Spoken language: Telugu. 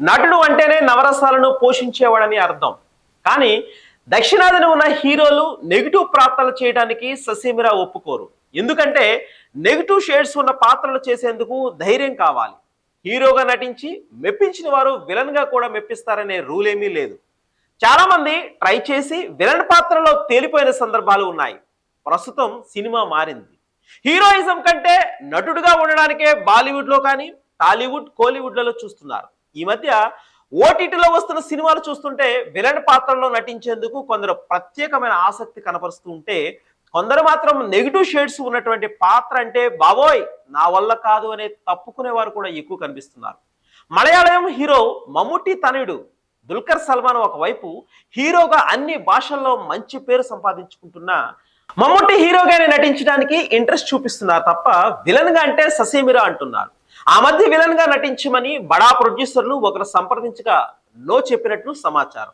నటుడు అంటేనే నవరసాలను పోషించేవాడని అర్థం. కానీ దక్షిణాదిన ఉన్న హీరోలు నెగిటివ్ పాత్రలు చేయడానికి ససేమిరా ఒప్పుకోరు. ఎందుకంటే నెగిటివ్ షేడ్స్ ఉన్న పాత్రలు చేసేందుకు ధైర్యం కావాలి. హీరోగా నటించి మెప్పించిన వారు విలన్ గా కూడా మెప్పిస్తారనే రూల్ ఏమీ లేదు. చాలా మంది ట్రై చేసి విలన్ పాత్రలో తేలిపోయిన సందర్భాలు ఉన్నాయి. ప్రస్తుతం సినిమా మారింది. హీరోయిజం కంటే నటుడుగా ఉండడానికే బాలీవుడ్ లో కానీ టాలీవుడ్ కోలీవుడ్లలో చూస్తున్నారు. ఈ మధ్య ఓటీటీలో వస్తున్న సినిమాలు చూస్తుంటే విలన్ పాత్రలో నటించేందుకు కొందరు ప్రత్యేకమైన ఆసక్తి కనపరుస్తూ ఉంటే, కొందరు మాత్రం నెగిటివ్ షేడ్స్ ఉన్నటువంటి పాత్ర అంటే బాబోయ్ నా వల్ల కాదు అనే తప్పుకునే వారు కూడా ఎక్కువ కనిపిస్తున్నారు. మలయాళం హీరో మమ్ముట్టి తనయుడు దుల్కర్ సల్మాన్ ఒకవైపు హీరోగా అన్ని భాషల్లో మంచి పేరు సంపాదించుకుంటున్నా మమ్ముట్టి హీరోగానే నటించడానికి ఇంట్రెస్ట్ చూపిస్తున్నారు తప్ప విలన్ గా అంటే ససేమిరా అంటున్నారు. ఆ మధ్య విలన్ గా నటించమని బడా ప్రొడ్యూసర్లు ఒకరు సంప్రదించగా నో చెప్పినట్లు సమాచారం.